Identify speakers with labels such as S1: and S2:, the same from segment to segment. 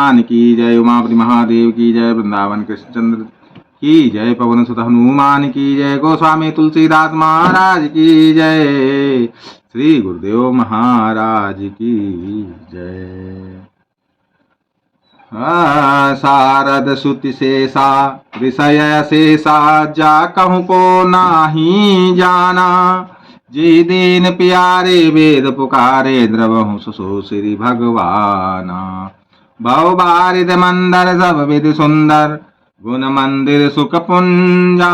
S1: भगवान की जय। उमापति महादेव की जय। वृंदावन कृष्णचंद्र की जय। पवन सुत हनुमान की जय। गोस्वामी तुलसीदास महाराज की जय। श्री गुरुदेव महाराज की जय। शारद सुति शेषा ऋषय शेषा जा कहूँ को नाही जाना। जी दीन प्यारे वेद पुकारे द्रवहु सुसो श्री भगवाना। भव बारिद मंदर सब विधि सुंदर गुण मंदिर सुख पुंजा।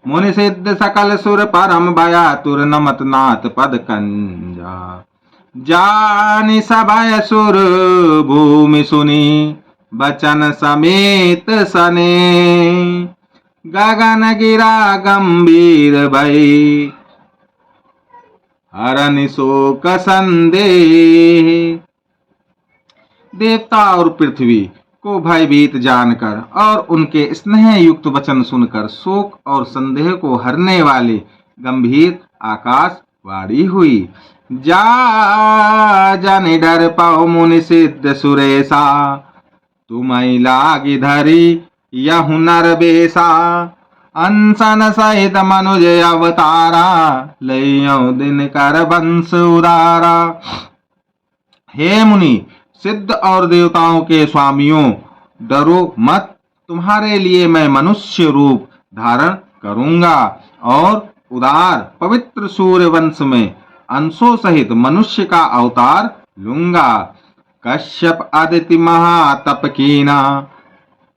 S1: मुनि सिद्ध सकल सुर परम भयातुर नमत नाथ पद कंजा। जानि सभय सुर भूमि सुनी बचन समेत सने। गगन गिरा गंभीर भई हरनि शोक संदेह। देवता और पृथ्वी को भयभीत जानकर और उनके स्नेह युक्त वचन सुनकर शोक और संदेह को हरने वाली गंभीर आकाश वाणी हुई। जा जन डर पाओ मुनि सिद्ध सुरेशा। तुम्हें लागी धरी यहु नर बेसा। अनशन सहित मनुज अवतारा लइयो दिन कर वंश उदारा। हे मुनि सिद्ध और देवताओं के स्वामियों, डरो मत। तुम्हारे लिए मैं मनुष्य रूप धारण करूंगा और उदार पवित्र सूर्य वंश में अंशों सहित मनुष्य का अवतार लूंगा। कश्यप आदित्य महातप कीना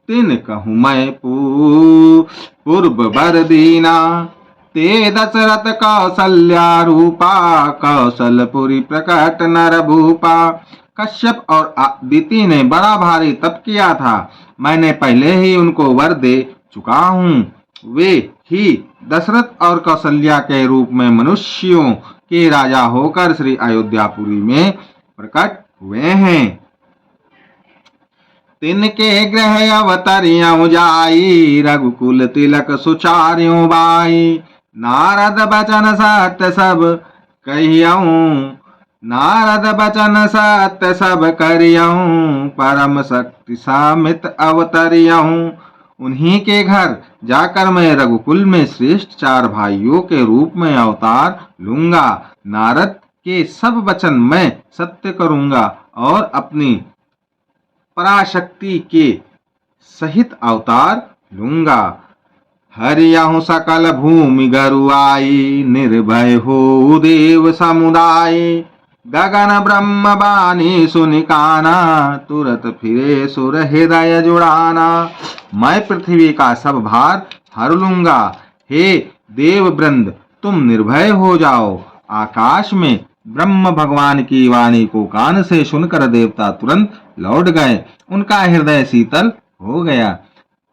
S1: तिन कहूँ मैं पूर्व बर दीना। ते दशरथ कौशल्या रूपा कौशलपुरी प्रकट नर भूपा। कश्यप और आदिति ने बड़ा भारी तप किया था। मैंने पहले ही उनको वर दे चुका हूँ। वे ही दशरथ और कौशल्या के रूप में मनुष्यों के राजा होकर श्री अयोध्यापुरी में प्रकट हुए हैं। तिनके ग्रह अवतरियों जाई रघुकुल तिलक सुचार्यों बाई। नारद बचन सत्य सब कहियऊं। नारद बचन सत्य सब करियऊं। परम शक्ति सामित अवतरियऊं। उन्हीं के घर जाकर मैं रघुकुल में श्रेष्ठ 4 भाइयों के रूप में अवतार लूंगा। नारद के सब वचन मैं सत्य करूंगा और अपनी पराशक्ति के सहित अवतार लूंगा। हरियहु सकल भूमि गरुआई निर्भय हो देव समुदाय। गगन ब्रह्म बानी सुनि काना तुरत फिरे सुर हृदय जुड़ाना। मैं पृथ्वी का सब भार हर लूंगा। हे देव वृंद तुम निर्भय हो जाओ। आकाश में ब्रह्म भगवान की वाणी को कान से सुनकर देवता तुरंत लौट गए। उनका हृदय शीतल हो गया।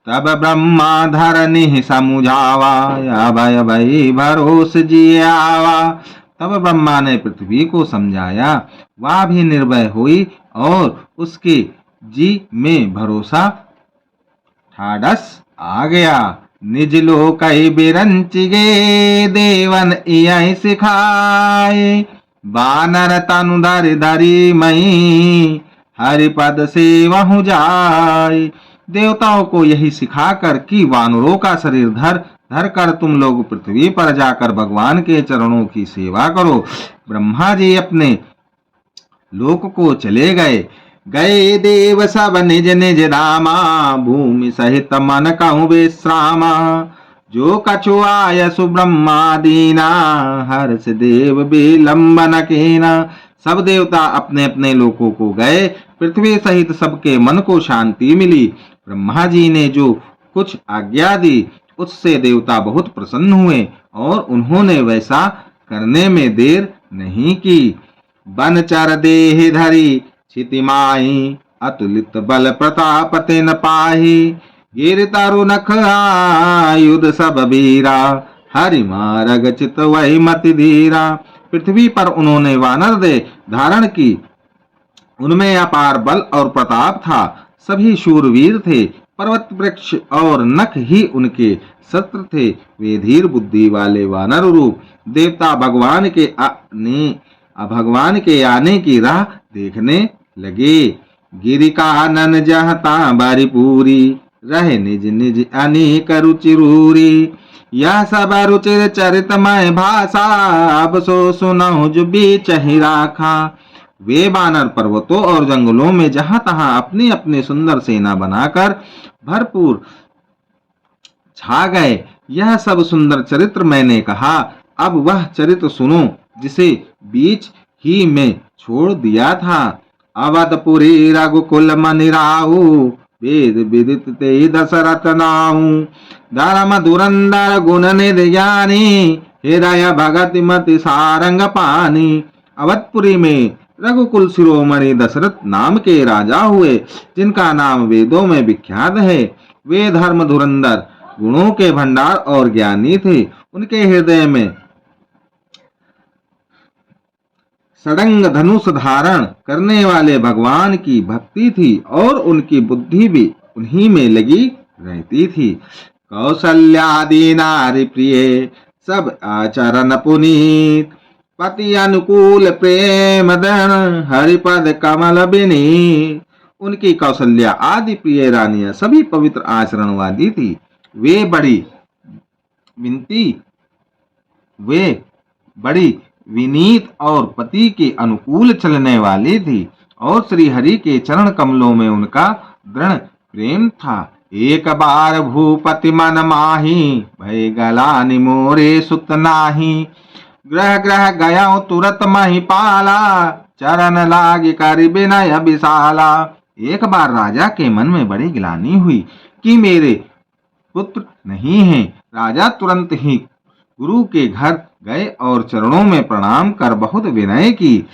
S1: तब ब्रह्मा धरनी समुझावा अभय भई भरोस जियावा। तब ब्रह्मा ने पृथ्वी को समझाया। वह भी निर्भय हुई और उसके जी में भरोसा ठाडस आ गया। निज लोक बिरंच गे देवन इयहि सिखाए। बानर तनु धरि धरि मई हरिपद सेवहु जाय। देवताओं को यही सिखाकर कि वानरों का शरीर धर धर कर तुम लोग पृथ्वी पर जाकर भगवान के चरणों की सेवा करो। ब्रह्मा जी अपने लोक को चले गए। गए देव सब निज निज धामा। भूमि सहित मन कहूँ विश्रामा। जो कछु आय सुब्रह्मा दीना हर्ष देव विलंबन कीना। सब देवता अपने अपने लोकों को गए। पृथ्वी सहित सबके मन को शांति मिली। ब्रह्मा जी ने जो कुछ आज्ञा दी उससे देवता बहुत प्रसन्न हुए और उन्होंने वैसा करने में देर नहीं की। बन चर देह धरी क्षितिमाही अतुलित बल प्रताप तिन पाही। गिर तरु नख आयुध सब वीरा हरि मारग चित वही मति धीरा। पृथ्वी पर उन्होंने वानर दे धारण की। उनमें अपार बल और प्रताप था। सभी शूरवीर थे। पर्वत वृक्ष और नख ही उनके शस्त्र थे। वे धीर बुद्धि वाले वानर रूप देवता भगवान के आने की राह देखने लगे। गिरि कानन जहता बारी पूरी, रहे निज निज अनेक रुचि रूरी। यह सब रुचिर चरितमय भाषा, अब सो सुनहु जो बीचहि राखा। वे वानर पर्वतों और जंगलों में जहां तहां अपनी अपनी सुंदर सेना बनाकर भरपूर छा गए। यह सब सुंदर चरित्र मैंने कहा, अब वह चरित्र सुनो जिसे बीच ही में छोड़ दिया था। अवधपुरी रघुकुल मनि राहु, वेद विदित ते दशरथ नाहु। धर्म धुरंधर गुण निधि ज्ञानी, हृदय भगति मति सारंग पानी। अवधपुरी में रघुकुल शिरोमणि दशरथ नाम के राजा हुए, जिनका नाम वेदों में विख्यात है। वे धर्म धुरंधर, गुणों के भंडार और ज्ञानी थे। उनके हृदय में सड़ंग धनुष धारण करने वाले भगवान की भक्ति थी और उनकी बुद्धि भी उन्हीं में लगी रहती थी। कौशल्यादि नारी प्रिय, सब आचरण पुनीत। पति अनुकूल प्रेम दन, हरिपद कमल बिनीत। उनकी कौशल्या आदि प्रिय रानियां सभी पवित्र आचरणवादी थी। वे बड़ी विनीत और पति के अनुकूल चलने वाली थी और श्री हरि के चरण कमलों में उनका दृढ़ प्रेम था। एक बार भूपति मन माही, भय गलानि मोरे सुत नाही। ग्रह ग्रह गया तुरत महिपाला, चरण लाग कर विनय विशाला। एक बार राजा के मन में बड़ी गिलानी हुई कि मेरे पुत्र नहीं है। राजा तुरंत ही गुरु के घर गए और चरणों में प्रणाम कर बहुत विनय की।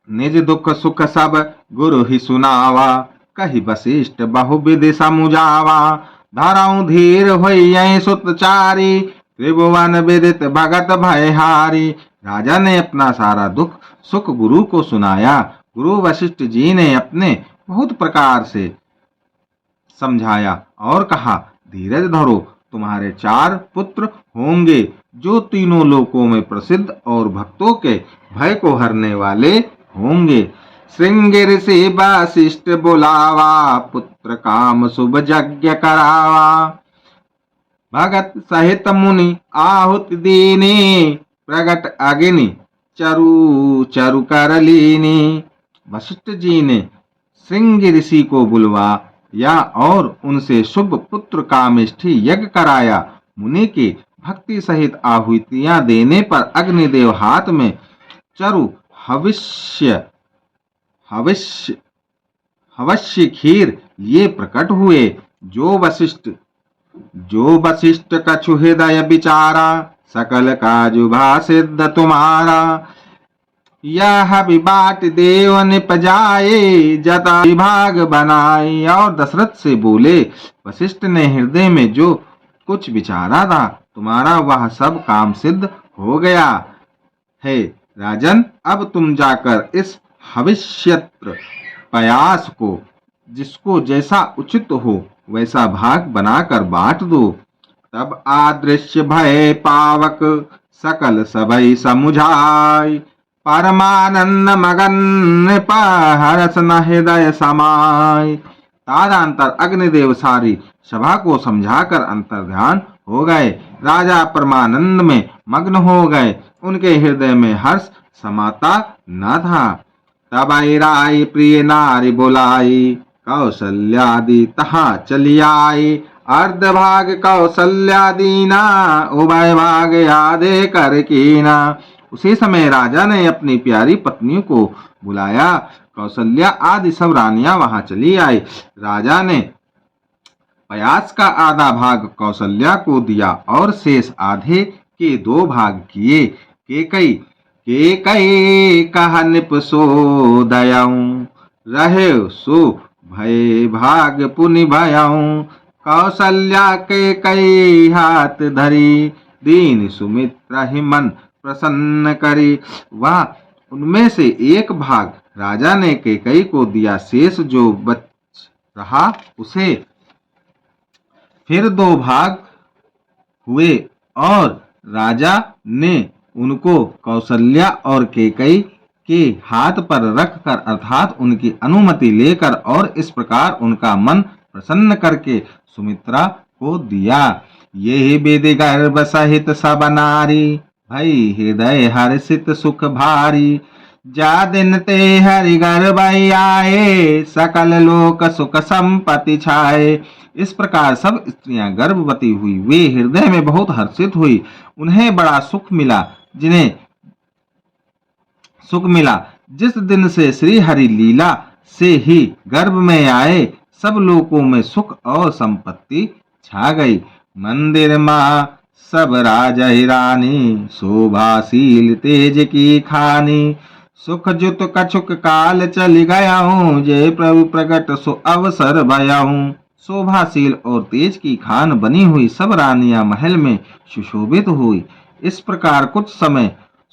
S1: निज दुख सुख सब गुरु ही सुनावा, कही वशिष्ठ बहुविधि समुझावा। धरऊ धीर होई सुतचारी, त्रिभुवन विदित भगत भयहारी। राजा ने अपना सारा दुख सुख गुरु को सुनाया। गुरु वशिष्ठ जी ने अपने बहुत प्रकार से समझाया और कहा, धीरज धरो, तुम्हारे 4 पुत्र होंगे जो तीनों लोकों में प्रसिद्ध और भक्तों के भय को हरने वाले होंगे। श्रृंगी ऋषि वशिष्ठ बुलावा, पुत्र काम शुभ यज्ञ करावा। भगत सहित मुनि आहुति दीनी, प्रगट अग्नि चरु चरु कर लीनी। वशिष्ठ जी ने श्रृंगी ऋषि को बुलवाया और उनसे शुभ पुत्र कामेष्ठी यज्ञ कराया। मुनि के भक्ति सहित आहुतियां देने पर अग्निदेव हाथ में चरु हवश्य खीर लिए प्रकट हुए। जो वशिष्ठ कछु हृदय विचारा, सकल काजु भा सिद्ध तुम्हारा। यह विबाट देव निपजाए, जता विभाग बनाए। और दशरथ से बोले, वशिष्ठ ने हृदय में जो कुछ विचारा था, तुम्हारा वह सब काम सिद्ध हो गया है। राजन, अब तुम जाकर इस हविष्यत्र पयास को जिसको जैसा उचित हो वैसा भाग बनाकर बांट दो। तब आदृश्य भय पावक, सकल सबई समुझाय। परमानंद मगन हरस न हृदय समाय। तादांतर अग्निदेव सारी सभा को समझाकर अंतर्ध्यान हो गए। राजा परमानंद में मग्न हो गए। उनके हृदय में हर्ष समाता न था। तब राय प्रिय नारी बुलाई, कौशल्यादि तहाँ चली आई। अर्ध भाग कौशल्यादीना, उभय भाग आधे कर कीना। उसी समय राजा ने अपनी प्यारी पत्नियों को बुलाया। कौशल्या आदि सब रानियां वहां चली आई। राजा ने पयास का आधा भाग कौशल्या को दिया और शेष आधे के 2 भाग किए। केकई कह निप सो दयाऊं, रहे सो भय भाग पुनि भयाऊं। कौशल्या के कई हाथ धरी, दीन सुमित्रा ही मन प्रसन्न करी। वह उनमें से एक भाग राजा ने केकई को दिया। शेष जो बच रहा उसे फिर 2 भाग हुए और राजा ने उनको कौशल्या और केकई के हाथ पर रखकर अर्थात उनकी अनुमति लेकर और इस प्रकार उनका मन प्रसन्न करके सुमित्रा को दिया। यही विधि गर्भ सहित सब नारी, भई हृदय हर्षित सुख भारी। जा दिन ते हरि गर्भ आए, सकल लोक सुख संपत्ति छाए। इस प्रकार सब स्त्रियां गर्भवती हुई, वे हृदय में बहुत हर्षित हुई, उन्हें बड़ा सुख मिला। जिस दिन से श्री हरि लीला से ही गर्भ में आए, सब लोकों में सुख और संपत्ति छा गई। मंदिर माँ सब राजा रानी, शोभाशील तेज की खानी। सुख जुत कछुक काल चली गया हूँ, जय प्रभु प्रकट सो अवसर भया हूँ। शोभाशील और तेज की खान बनी हुई सब रानियां महल में सुशोभित हुई। इस प्रकार कुछ समय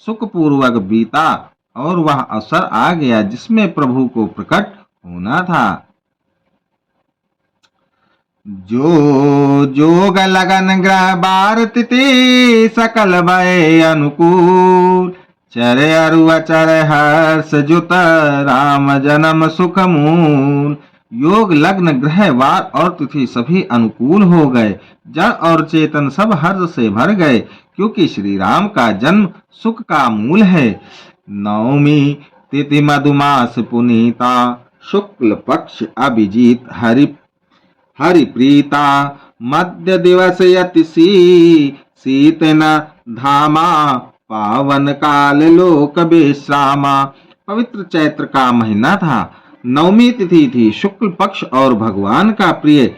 S1: सुखपूर्वक बीता और वह अवसर आ गया जिसमें प्रभु को प्रकट होना था। जो जोग लगन ग्रह भारती ते, सकल भय अनुकूल। चरे अरु अचर हर्ष जुत, राम जन्म सुख मूल। योग लग्न ग्रह वार और तिथि सभी अनुकूल हो गए, जड़ और चेतन सब हर्ष से भर गए, क्योंकि श्री राम का जन्म सुख का मूल है। नवमी तिथि मधुमास पुनीता, शुक्ल पक्ष अभिजीत हरि प्रीता। मध्य दिवस यतिसी, शीत न धामा। पावन काल लोक विश्रामा। पवित्र चैत्र का महीना था। नवमी तिथि थी, शुक्ल पक्ष और भगवान का प्रिय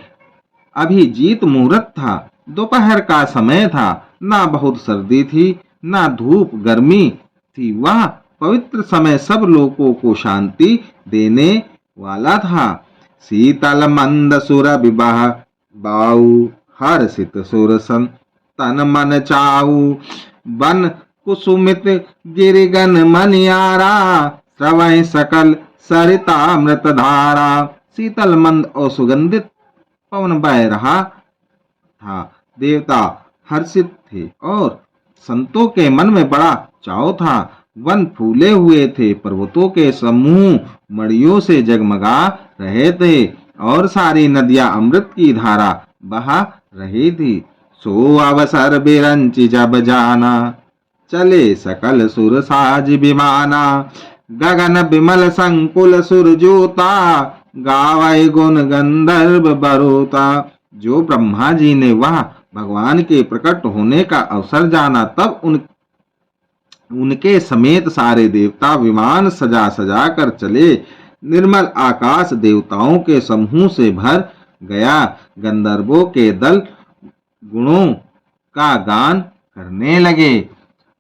S1: अभिजीत मुहूर्त था। दोपहर का समय था, ना बहुत सर्दी थी ना धूप गर्मी थी। वह पवित्र समय सब लोगों को शांति देने वाला था। शीतल मंद सुर विवाह बाऊ, हर्षित सुर तन मन चाऊ। बन कुसुमित गिरिगन मनियारा, श्रवै सकल सरितामृत धारा। शीतल मंद और सुगंधित पवन बह रहा था। देवता हर्षित थे और संतों के मन में बड़ा चाव था। वन फूले हुए थे, पर्वतों के समूह मड़ियों से जगमगा रहे थे और सारी नदियां अमृत की धारा बहा रही थी। सो अवसर बिरंचि जब जाना, चले सकल सुर साज विमाना। गगन विमल संकुल सुर जोता, गावै गुण गंधर्व बरोता। जो ब्रह्मा जी ने वह भगवान के प्रकट होने का अवसर जाना, तब उनके समेत सारे देवता विमान सजा सजा कर चले। निर्मल आकाश देवताओं के समूह से भर गया। गंधर्वों के दल गुणों का गान करने लगे।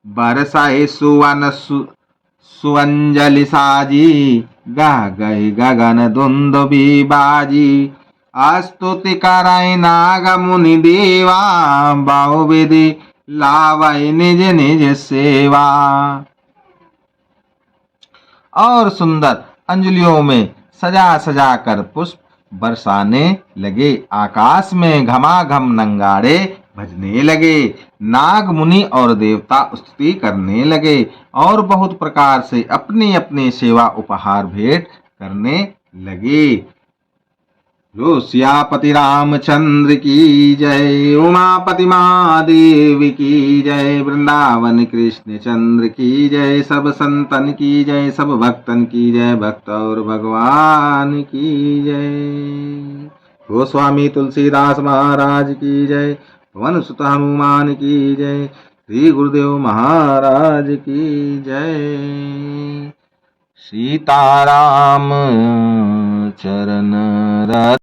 S1: बरसाए सुवन सुअंजलि साजी, गह गए गगन दुंदुभि बाजी। स्तुति कराय नाग मुनि देवा, बहुविधि लावै निज निज सेवा। और सुंदर अंजलियों में सजा सजा कर पुष्प बरसाने लगे। आकाश में घमाघम नंगाड़े भजने लगे। नाग मुनि और देवता स्तुति करने लगे और बहुत प्रकार से अपनी अपनी सेवा उपहार भेंट करने लगे। लो सियापति रामचंद्र की जय, उमापति महादेव की जय, वृंदावन कृष्ण चंद्र की जय, सब संतन की जय, सब भक्तन की जय, भक्त और भगवान की जय। गोस्वामी तुलसीदास महाराज की जय, पवन सुत हनुमान की जय, श्री गुरुदेव महाराज की जय। सीताराम चरण रत